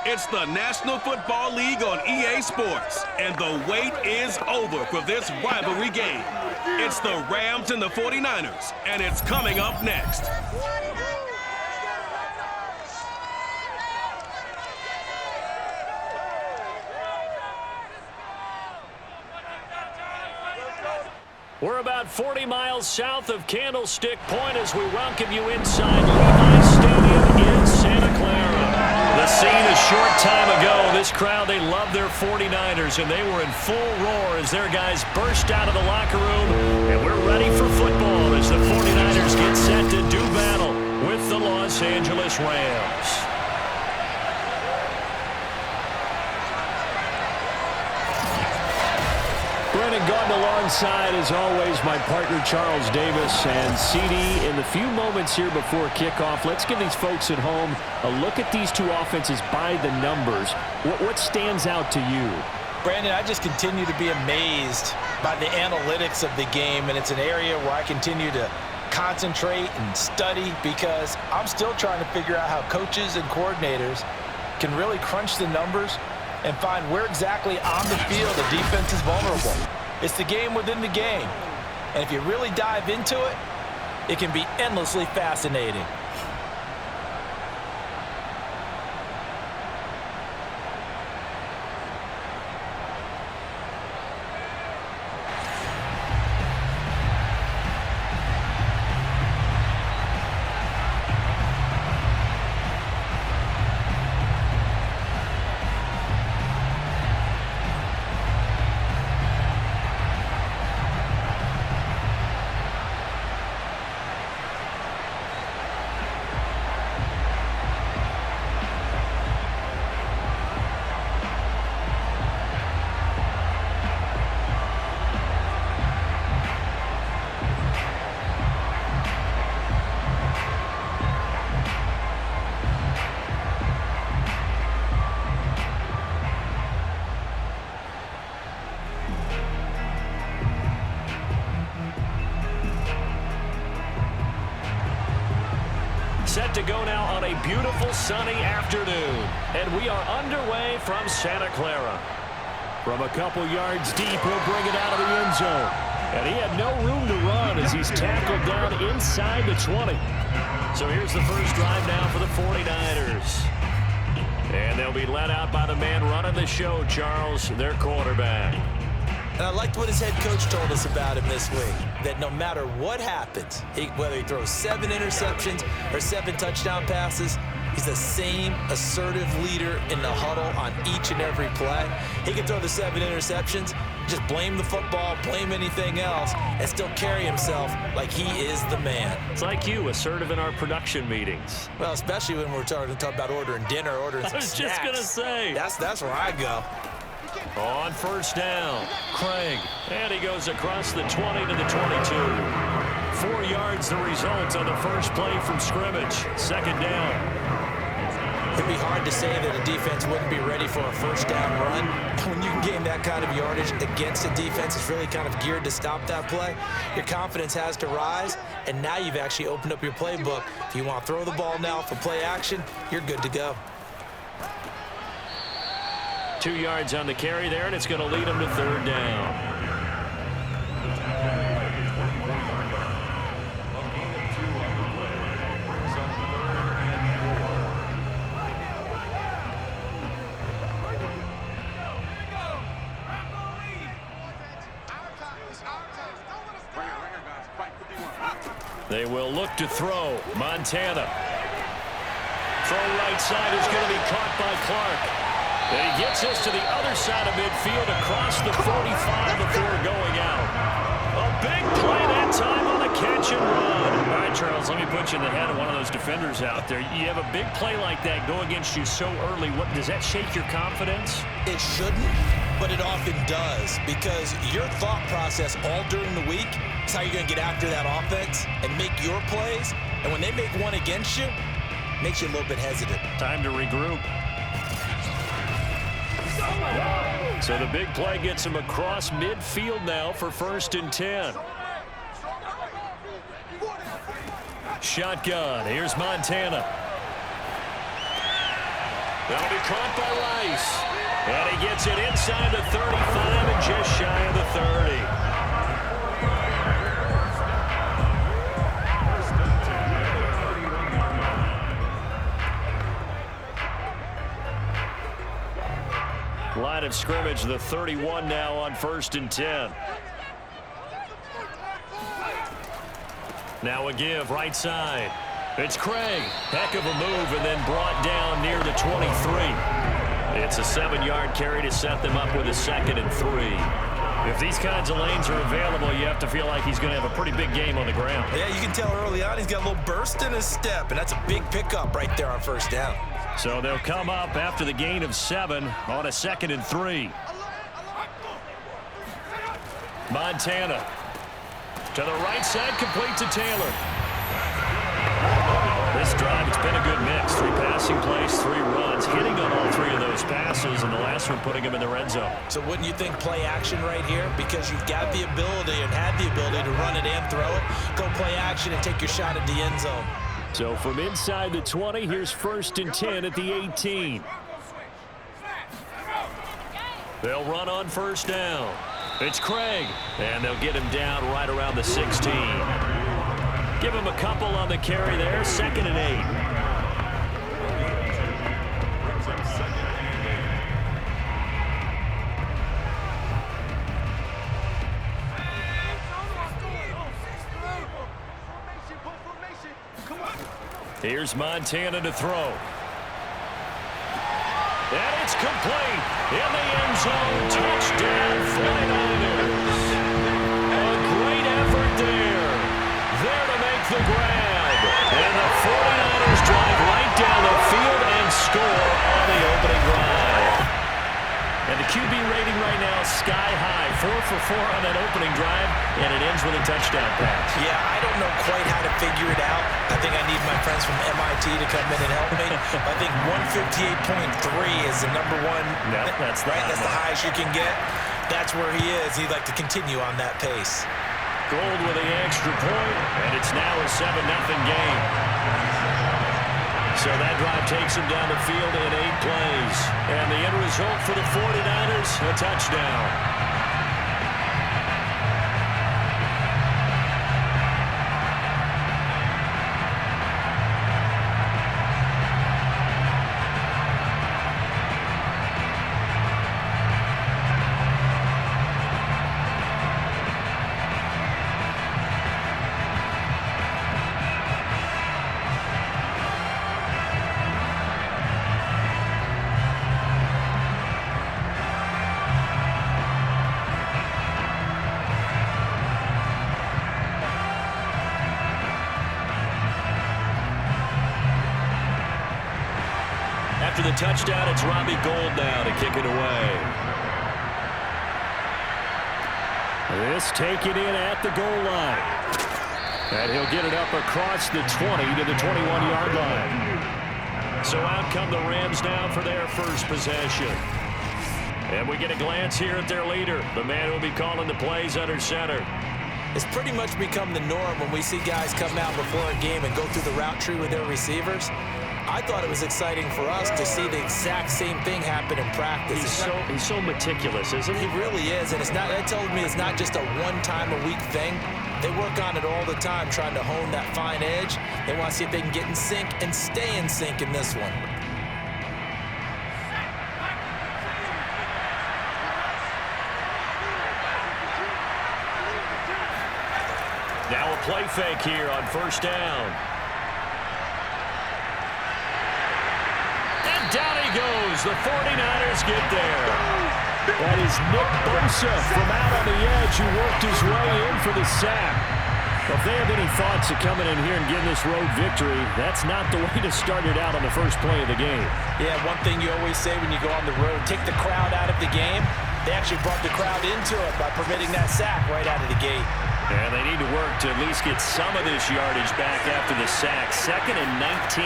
It's the National Football League on EA Sports, and the wait is over for this rivalry game. It's the Rams and the 49ers, and it's coming up next. We're about 40 miles south of Candlestick Point as we welcome you inside Levi's Stadium in Santa Clara. The scene a short time ago, this crowd, they love their 49ers, and they were in full roar as their guys burst out of the locker room. And we're ready for football as the 49ers get set to do battle with the Los Angeles Rams. Brennan Gordon alongside, as always, my partner Charles Davis. And CD, in the few moments here before kickoff, let's give these folks at home a look at these two offenses by the numbers. What stands out to you? Brandon, I just continue to be amazed by the analytics of the game, and it's an area where I continue to concentrate and study because I'm still trying to figure out how coaches and coordinators can really crunch the numbers and find where exactly on the field the defense is vulnerable. It's the game within the game. And if you really dive into it, it can be endlessly fascinating. Set to go now on a beautiful sunny afternoon. And we are underway from Santa Clara. From a couple yards deep, he'll bring it out of the end zone. And he had no room to run as he's tackled down inside the 20. So here's the first drive now for the 49ers. And they'll be led out by the man running the show, Charles, their quarterback. And I liked what his head coach told us about him this week, that no matter what happens, whether he throws 7 interceptions or 7 touchdown passes, he's the same assertive leader in the huddle on each and every play. He can throw the 7 interceptions, just blame the football, blame anything else, and still carry himself like he is the man. It's like you, assertive in our production meetings. Well, especially when we're talking about ordering dinner, ordering some snacks. I was just going to say. That's where I go. On first down, Craig, and he goes across the 20 to the 22. 4 yards the result on the first play from scrimmage. Second down. It'd be hard to say that a defense wouldn't be ready for a first down run. When you can gain that kind of yardage against a defense that's really kind of geared to stop that play, your confidence has to rise, and now you've actually opened up your playbook. If you want to throw the ball now for play action, you're good to go. 2 yards on the carry there, and it's going to lead him to third down. They will look to throw. Montana. Throw right side is going to be caught by Clark. And he gets us to the other side of midfield across the 45 before going out. A big play that time on a catch and run. All right, Charles, let me put you in the head of one of those defenders out there. You have a big play like that go against you so early. Does that shake your confidence? It shouldn't, but it often does, because your thought process all during the week is how you're going to get after that offense and make your plays. And when they make one against you, it makes you a little bit hesitant. Time to regroup. So the big play gets him across midfield now for 1st and 10. Shotgun. Here's Montana. That'll be caught by Rice. And he gets it inside the 35 and just shy of the 30. Line of scrimmage, the 31 now on 1st and 10. Now a give, right side. It's Craig. Heck of a move and then brought down near the 23. It's a 7-yard carry to set them up with a 2nd and 3. If these kinds of lanes are available, you have to feel like he's going to have a pretty big game on the ground. Yeah, you can tell early on he's got a little burst in his step, and that's a big pickup right there on 1st down. So they'll come up after the gain of 7 on a 2nd and 3. Montana to the right side, complete to Taylor. This drive, it's been a good mix. 3 passing plays, 3 runs, hitting on all 3 of those passes, and the last one putting him in the red zone. So wouldn't you think play action right here? Because you've got the ability and had the ability to run it and throw it. Go play action and take your shot at the end zone. So from inside the 20, here's 1st and 10 at the 18. They'll run on 1st down. It's Craig, and they'll get him down right around the 16. Give him a couple on the carry there, 2nd and 8. Here's Montana to throw. And it's complete. In the end zone. Touchdown, 49ers. A great effort there. There to make the grab. And the 49ers drive right down the field and score on the opening drive. And the QB rating right now is sky high. 4 for 4 on that opening drive, and it ends with a touchdown pass. Yeah, I don't know quite how to figure it out. I think I need my friends from MIT to come in and help me. I think 158.3 is the number one. No, that's right. That's the highest you can get. That's where he is. He'd like to continue on that pace. Gold with the extra point, and it's now a 7-0 game. So that drive takes him down the field in 8 plays. And the end result for the 49ers, a touchdown. After the touchdown, it's Robbie Gould now to kick it away. This taken in at the goal line. And he'll get it up across the 20 to the 21-yard line. So out come the Rams now for their first possession. And we get a glance here at their leader, the man who will be calling the plays under center. It's pretty much become the norm when we see guys come out before a game and go through the route tree with their receivers. I thought it was exciting for us to see the exact same thing happen in practice. He's so meticulous, isn't he? He really is, and that tells me it's not just a one-time-a-week thing. They work on it all the time, trying to hone that fine edge. They want to see if they can get in sync and stay in sync in this one. Now a play fake here on 1st down. Down he goes. The 49ers get there. That is Nick Bosa from out on the edge who worked his way in for the sack. If they have any thoughts of coming in here and getting this road victory, that's not the way to start it out on the first play of the game. Yeah, one thing you always say when you go on the road, take the crowd out of the game. They actually brought the crowd into it by permitting that sack right out of the gate. And they need to work to at least get some of this yardage back after the sack. 2nd and 19.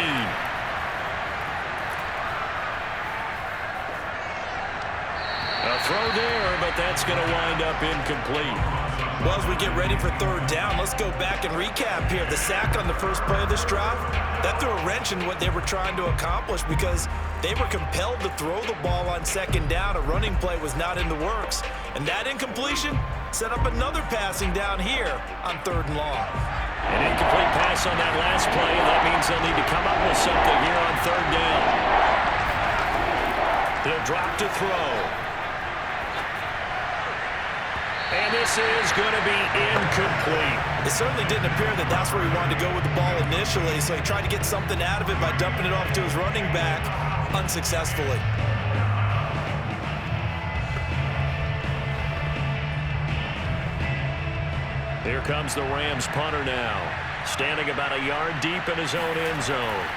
A throw there, but that's going to wind up incomplete. Well, as we get ready for third down, let's go back and recap here. The sack on the first play of this drive, that threw a wrench in what they were trying to accomplish because they were compelled to throw the ball on second down. A running play was not in the works. And that incompletion set up another passing down here on third and long. An incomplete pass on that last play. That means they'll need to come up with something here on third down. He'll drop to throw. And this is going to be incomplete. It certainly didn't appear that that's where he wanted to go with the ball initially, so he tried to get something out of it by dumping it off to his running back unsuccessfully. Here comes the Rams punter now, standing about a yard deep in his own end zone.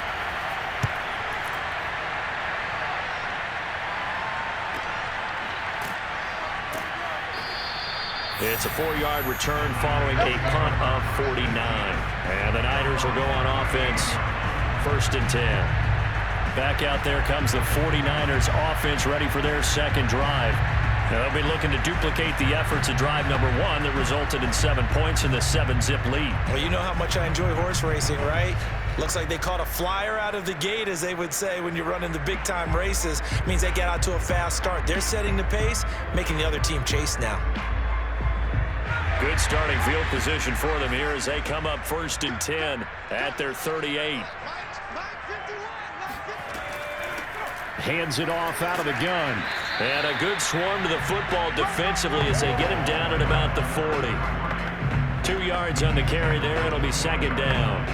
It's a 4-yard return following a punt of 49. And the Niners will go on offense, 1st and 10. Back out there comes the 49ers offense ready for their second drive. Now they'll be looking to duplicate the efforts of drive number 1 that resulted in 7 points in the 7-zip lead. Well, you know how much I enjoy horse racing, right? Looks like they caught a flyer out of the gate, as they would say when you're running the big-time races. It means they get out to a fast start. They're setting the pace, making the other team chase now. Good starting field position for them here as they come up 1st and 10 at their 38. Hands it off out of the gun. And a good swarm to the football defensively as they get him down at about the 40. 2 yards on the carry there. It'll be 2nd down.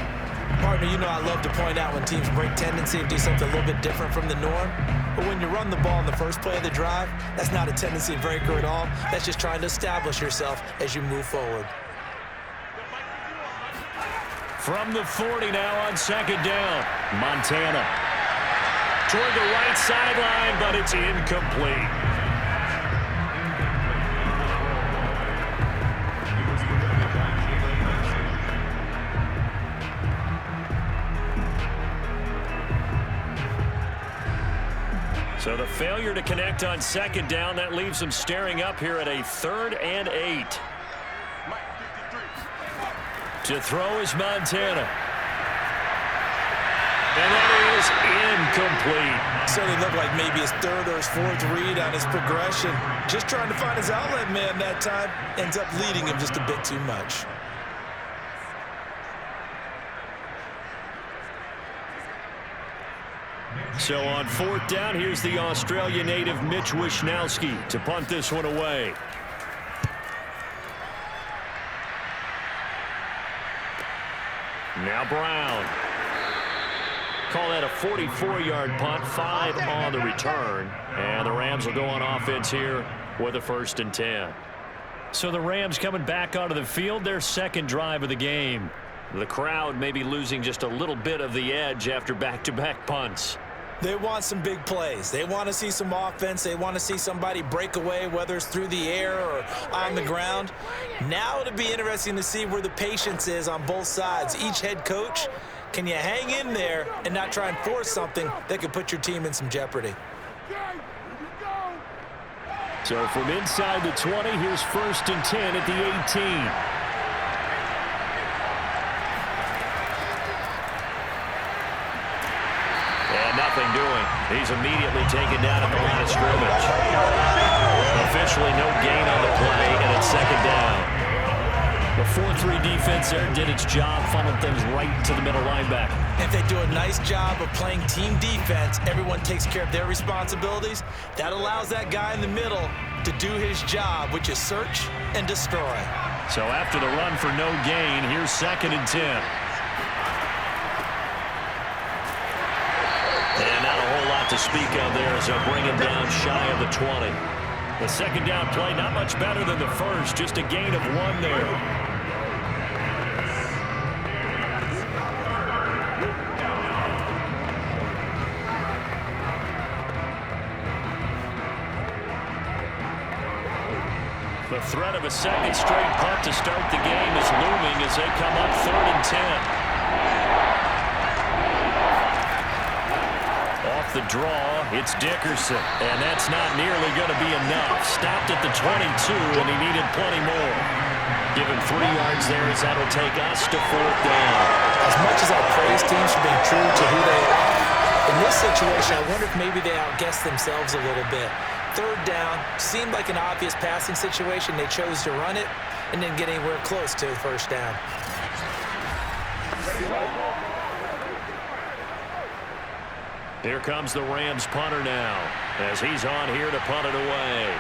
Partner, you know I love to point out when teams break tendency and do something a little bit different from the norm. But when you run the ball in the first play of the drive, that's not a tendency breaker at all. That's just trying to establish yourself as you move forward. From the 40 now on 2nd down. Montana toward the right sideline, but it's incomplete. So the failure to connect on 2nd down, that leaves them staring up here at a 3rd and 8. To throw is Montana. And that is incomplete. Certainly looked like maybe his 3rd or his 4th read on his progression. Just trying to find his outlet man that time. Ends up leading him just a bit too much. So on 4th down, here's the Australia native Mitch Wishnowsky to punt this one away. Now Brown. Call that a 44-yard punt, 5 on the return. And the Rams will go on offense here with a 1st and 10. So the Rams coming back onto the field, their 2nd drive of the game. The crowd may be losing just a little bit of the edge after back-to-back punts. They want some big plays. They want to see some offense. They want to see somebody break away, whether it's through the air or on the ground. Now it'll be interesting to see where the patience is on both sides. Each head coach, can you hang in there and not try and force something that could put your team in some jeopardy? So from inside the 20, here's 1st and 10 at the 18. Nothing doing. He's immediately taken down at the line of scrimmage. Officially no gain on the play, and it's 2nd down. The 4-3 defense there did its job, funneled things right to the middle linebacker. If they do a nice job of playing team defense, everyone takes care of their responsibilities. That allows that guy in the middle to do his job, which is search and destroy. So after the run for no gain, here's 2nd and 10. And not a whole lot to speak of there as they'll bring him down shy of the 20. The 2nd down play not much better than the first, just a gain of 1 there. The threat of a 2nd straight punt to start the game is looming as they come up 3rd and 10. Off the draw, it's Dickerson, and that's not nearly going to be enough. Stopped at the 22, and he needed plenty more. Give him 3 yards there as that'll take us to 4th down. As much as I praise teams for being true to who they are, in this situation, I wonder if maybe they outguessed themselves a little bit. 3rd down, seemed like an obvious passing situation. They chose to run it and didn't get anywhere close to the 1st down. Here comes the Rams punter now as he's on here to punt it away.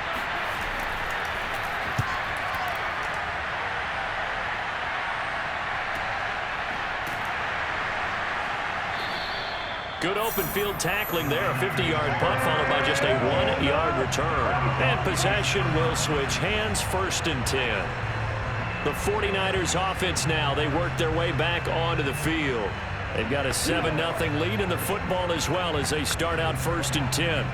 Good open field tackling there. A 50-yard punt followed by just a 1-yard return. And possession will switch hands, 1st and 10. The 49ers offense now. They work their way back onto the field. They've got a 7-0 lead in the football as well as they start out 1st and 10.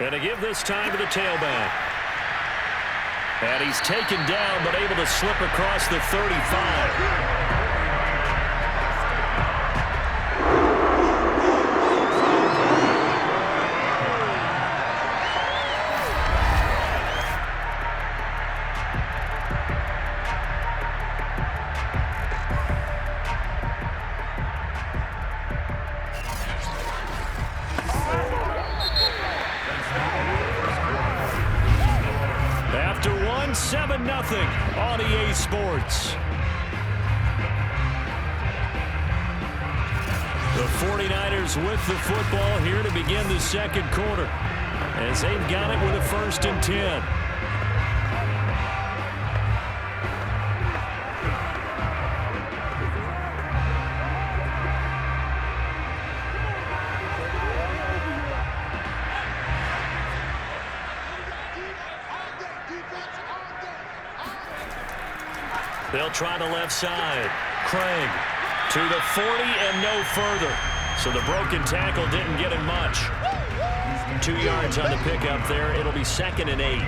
And to give this time to the tailback. And he's taken down but able to slip across the 35. After 7-0 on EA Sports. The 49ers with the football here to begin the 2nd quarter as they've got it with a 1st and 10. They'll try the left side. Craig to the 40 and no further. So the broken tackle didn't get him much. 2 yards on the pickup there. It'll be 2nd and 8.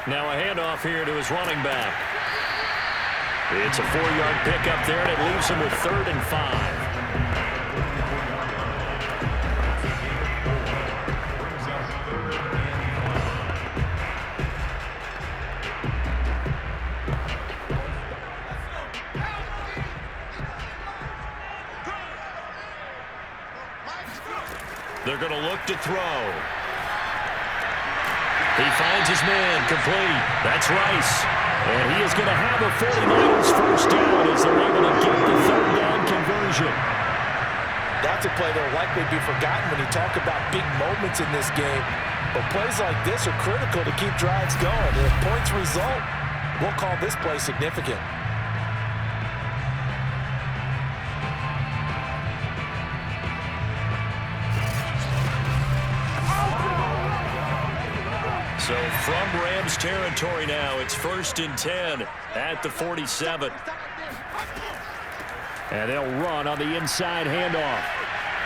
Now a handoff here to his running back. It's a 4-yard pickup there, and it leaves him with 3rd and 5. They're going to look to throw. He finds his man, complete. That's Rice. And he is going to have a 49ers 1st down as they're able to get the 3rd down conversion. That's a play that will likely be forgotten when you talk about big moments in this game. But plays like this are critical to keep drives going. And if points result, we'll call this play significant. So from Rams territory now, it's 1st and 10 at the 47. And they'll run on the inside handoff.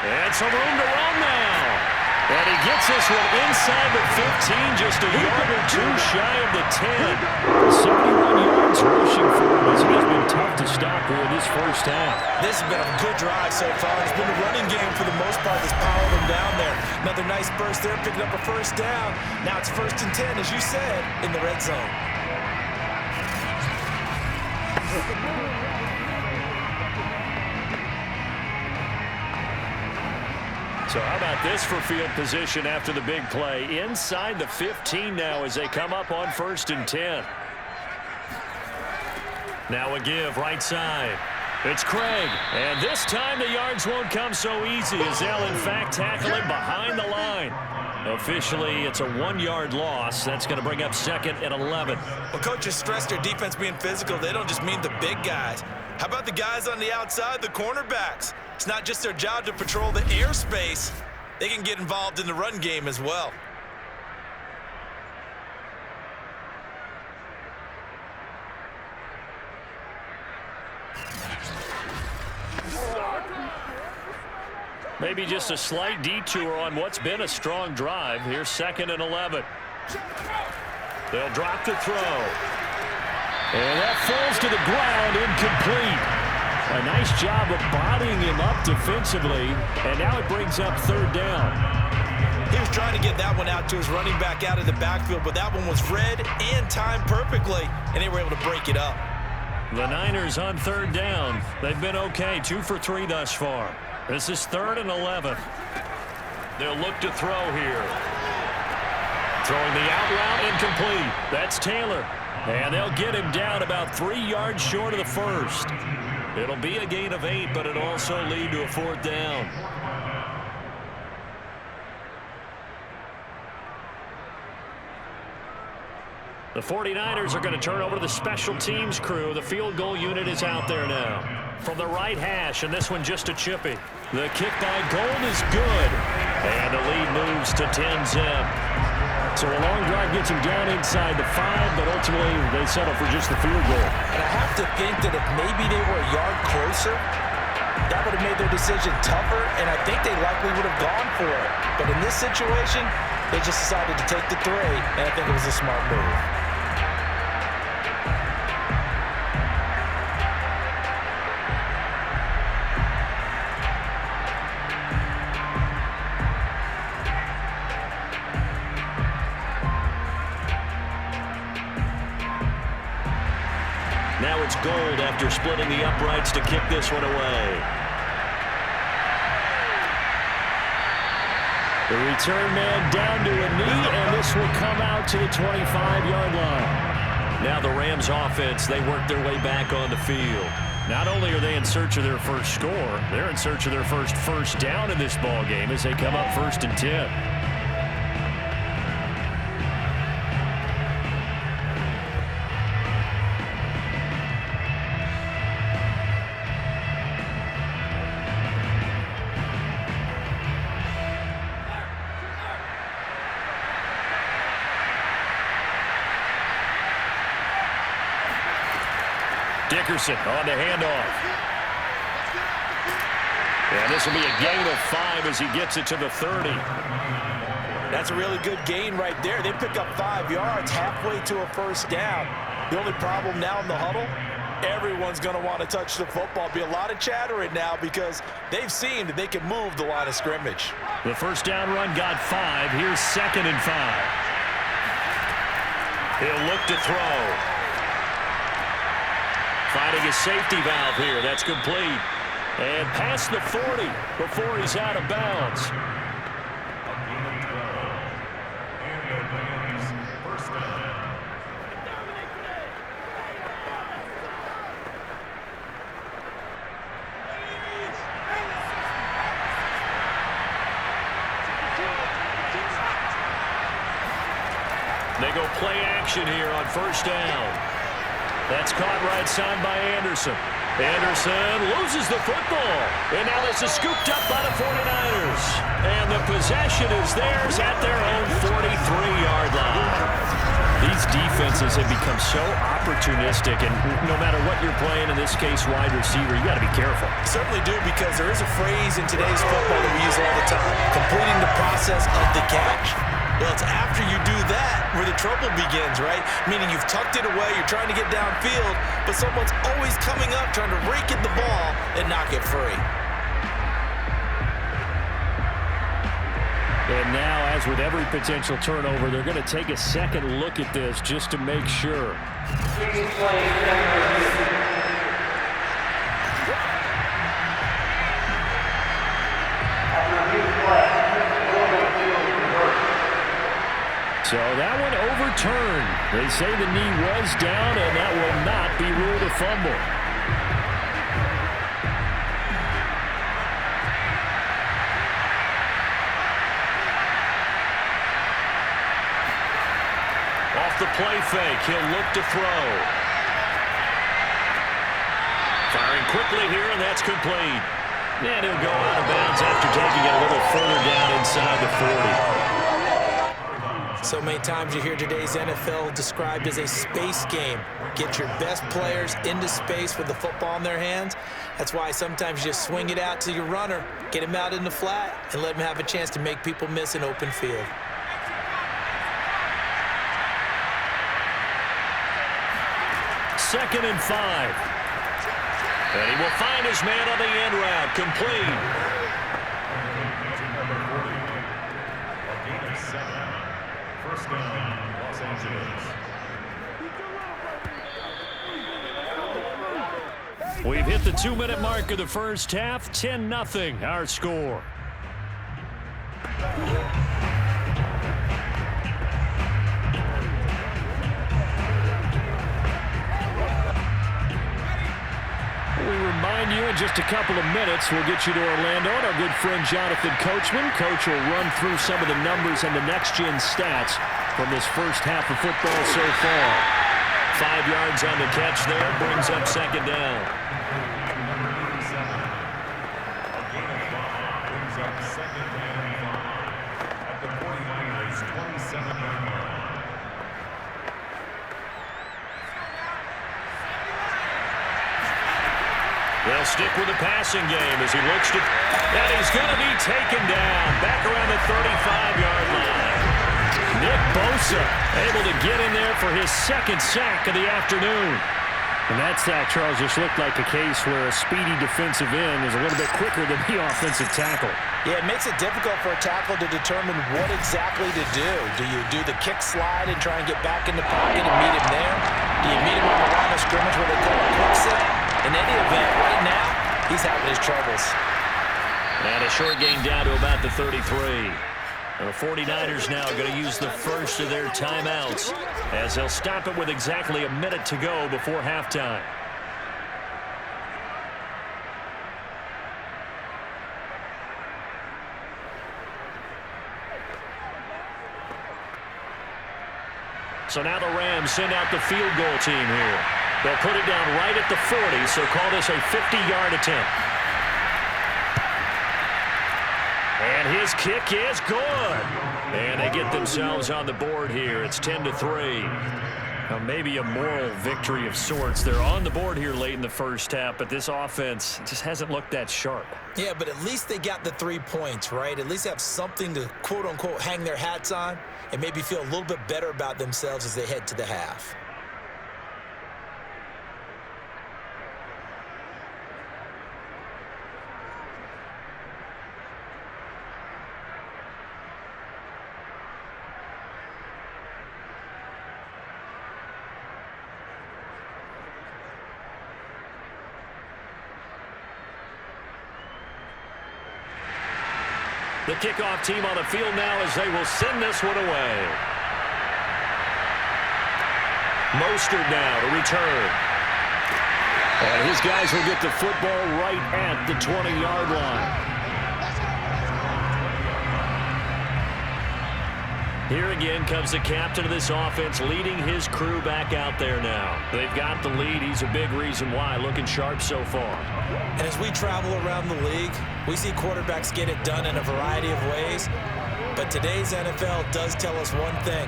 And some room to run now. And he gets this one inside the 15, just a yard or 2 shy of the 10. 71 yards rushing for him as he has been tough to stop here in this 1st half. This has been a good drive so far. It's been a running game for the most part that's powered them down there. Another nice burst there, picking up a 1st down. Now it's 1st and 10, as you said, in the red zone. So how about this for field position after the big play? Inside the 15 now as they come up on 1st and 10. Now a give right side. It's Craig, and this time the yards won't come so easy as they'll, in fact, tackle him behind the line. Officially, it's a 1-yard loss. That's going to bring up 2nd and 11. Well, coaches stress their defense being physical. They don't just mean the big guys. How about the guys on the outside, the cornerbacks? It's not just their job to patrol the airspace. They can get involved in the run game as well. Maybe just a slight detour on what's been a strong drive. Here's 2nd and 11. They'll drop to throw. And that falls to the ground, incomplete. A nice job of bodying him up defensively, and now it brings up 3rd down. He was trying to get that one out to his running back out of the backfield, but that one was read and timed perfectly, and they were able to break it up. The Niners on 3rd down. They've been okay, 2 for 3 thus far. This is 3rd and 11. They'll look to throw here. Throwing the out route, incomplete. That's Taylor. And they'll get him down about 3 yards short of the first. It'll be a gain of 8, but it'll also lead to a 4th down. The 49ers are going to turn over to the special teams crew. The field goal unit is out there now. From the right hash, and this one just a chippy. The kick by Gold is good. And the lead moves to 10-zip. So a long drive gets him down inside the 5, but ultimately they settle for just the field goal. And I have to think that if maybe they were a yard closer, that would have made their decision tougher, and I think they likely would have gone for it. But in this situation, they just decided to take the 3, and I think it was a smart move. Now it's Gold after splitting the uprights to kick this one away. The return man down to a knee, and this will come out to the 25-yard line. Now the Rams offense, they work their way back on the field. Not only are they in search of their first score, they're in search of their first down in this ball game as they come up 1st and 10. Dickerson on the handoff. And this will be a gain of 5 as he gets it to the 30. That's a really good gain right there. They pick up 5 yards halfway to a first down. The only problem now in the huddle, everyone's going to want to touch the football. Be a lot of chattering now because they've seen that they can move the line of scrimmage. The first down run got 5. Here's 2nd and 5. He'll look to throw. Finding a safety valve here. That's complete. And past the 40 before he's out of bounds. They go play action here on first down. That's caught right side by Anderson. Anderson loses the football. And now this is scooped up by the 49ers. And the possession is theirs at their own 43-yard line. These defenses have become so opportunistic, and no matter what you're playing, in this case wide receiver, you got to be careful. Certainly do, because there is a phrase in today's football that we use all the time, completing the process of the catch. Well, it's after you do that where the trouble begins, right? Meaning you've tucked it away, you're trying to get downfield, but someone's always coming up trying to rake in the ball and knock it free. And now, as with every potential turnover, they're going to take a second look at this just to make sure. So that one overturned. They say the knee was down, and that will not be ruled a fumble. play fake. He'll look to throw. Firing quickly here, and that's complete. And he'll go out of bounds after taking it a little further down inside the 40. So many times you hear today's NFL described as a space game. Get your best players into space with the football in their hands. That's why sometimes you just swing it out to your runner, get him out in the flat, and let him have a chance to make people miss an open field. Second and 5. And he will find his man on the end route. Complete. First down, Los Angeles. We've hit the 2-minute mark of the first half. 10-0 our score. We remind you in just a couple of minutes, we'll get you to Orlando and our good friend Jonathan Coachman. Coach will run through some of the numbers and the next-gen stats from this first half of football so far. 5 yards on the catch there, brings up second down. They'll stick with the passing game as he looks to... And he's going to be taken down back around the 35-yard line. Nick Bosa able to get in there for his second sack of the afternoon. And that sack, Charles, just looked like a case where a speedy defensive end is a little bit quicker than the offensive tackle. Yeah, it makes it difficult for a tackle to determine what exactly to do. Do you do the kick slide and try and get back in the pocket and meet him there? Do you meet him on the line of scrimmage where they call a quick set? In any event, right now, he's having his troubles. And a short gain down to about the 33. The 49ers now going to use the first of their timeouts as they'll stop it with exactly a minute to go before halftime. So now the Rams send out the field goal team here. They'll put it down right at the 40, so call this a 50-yard attempt. And his kick is good. And they get themselves on the board here. It's 10-3. Now maybe a moral victory of sorts. They're on the board here late in the first half, but this offense just hasn't looked that sharp. Yeah, but at least they got the 3 points, right? At least have something to, quote-unquote, hang their hats on and maybe feel a little bit better about themselves as they head to the half. The kickoff team on the field now as they will send this one away. Mostert now to return. And his guys will get the football right at the 20-yard line. Here again comes the captain of this offense leading his crew back out there now. They've got the lead. He's a big reason why. Looking sharp so far. And as we travel around the league, we see quarterbacks get it done in a variety of ways. But today's NFL does tell us one thing.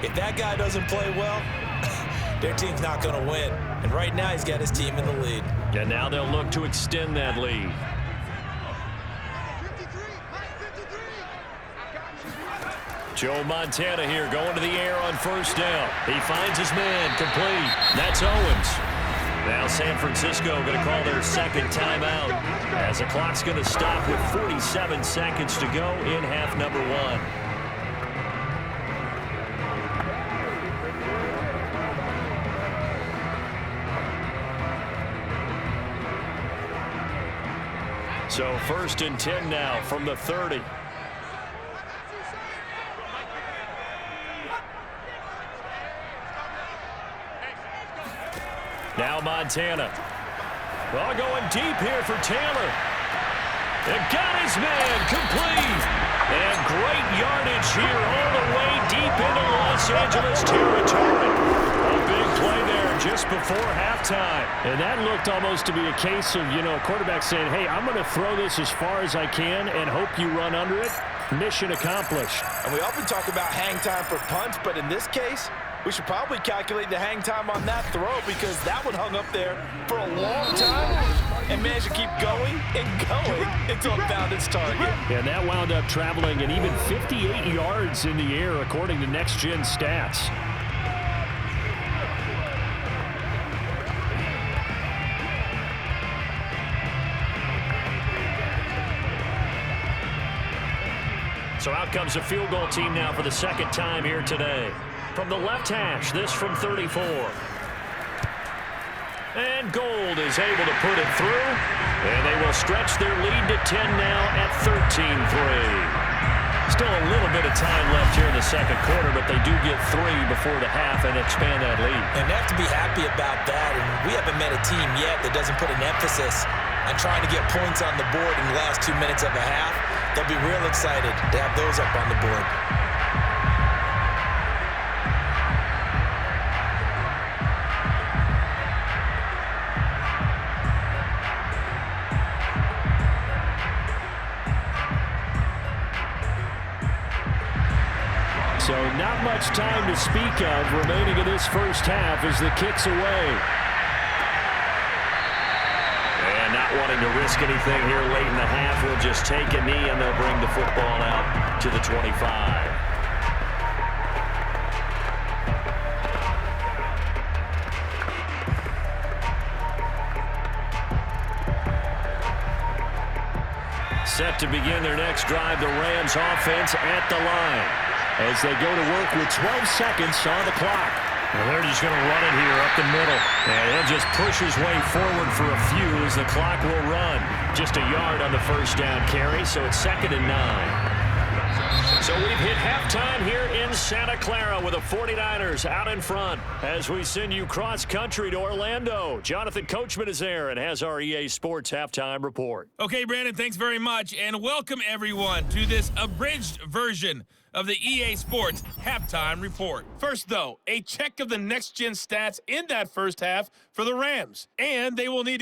If that guy doesn't play well, their team's not going to win. And right now he's got his team in the lead. And now they'll look to extend that lead. Joe Montana here going to the air on first down. He finds his man complete. That's Owens. Now San Francisco going to call their second timeout as the clock's going to stop with 47 seconds to go in half number 1. So first and 10 now from the 30. Now Montana. Well, going deep here for Taylor. And got his man complete. And great yardage here all the way deep into Los Angeles territory. before halftime. And that looked almost to be a case of, a quarterback saying, hey, I'm going to throw this as far as I can and hope you run under it. Mission accomplished. And we often talk about hang time for punts, but in this case, we should probably calculate the hang time on that throw because that one hung up there for a long time and managed to keep going and going until it found its target. And that wound up traveling an even 58 yards in the air, according to Next Gen Stats. So out comes a field goal team now for the second time here today. From the left hash, this from 34. And Gold is able to put it through. And they will stretch their lead to 10 now at 13-3. Still a little bit of time left here in the second quarter, but they do get 3 before the half and expand that lead. And they have to be happy about that. And we haven't met a team yet that doesn't put an emphasis on trying to get points on the board in the last 2 minutes of a half. They'll be real excited to have those up on the board. So not much time to speak of remaining in this first half as the kick's away. And not wanting to risk anything here late in the half, we'll just take a knee and they'll bring the football out to the 25. Set to begin their next drive, the Rams offense at the line as they go to work with 12 seconds on the clock. Well, they're just going to run it here up the middle. And he'll just push his way forward for a few as the clock will run. Just a yard on the first down carry, so it's 2nd and 9. So we've hit halftime here in Santa Clara with the 49ers out in front as we send you cross-country to Orlando. Jonathan Coachman is there and has our EA Sports halftime report. Okay, Brandon, thanks very much, and welcome everyone to this abridged version of the EA Sports halftime report. First, though, a check of the next-gen stats in that first half for the Rams, and they will need to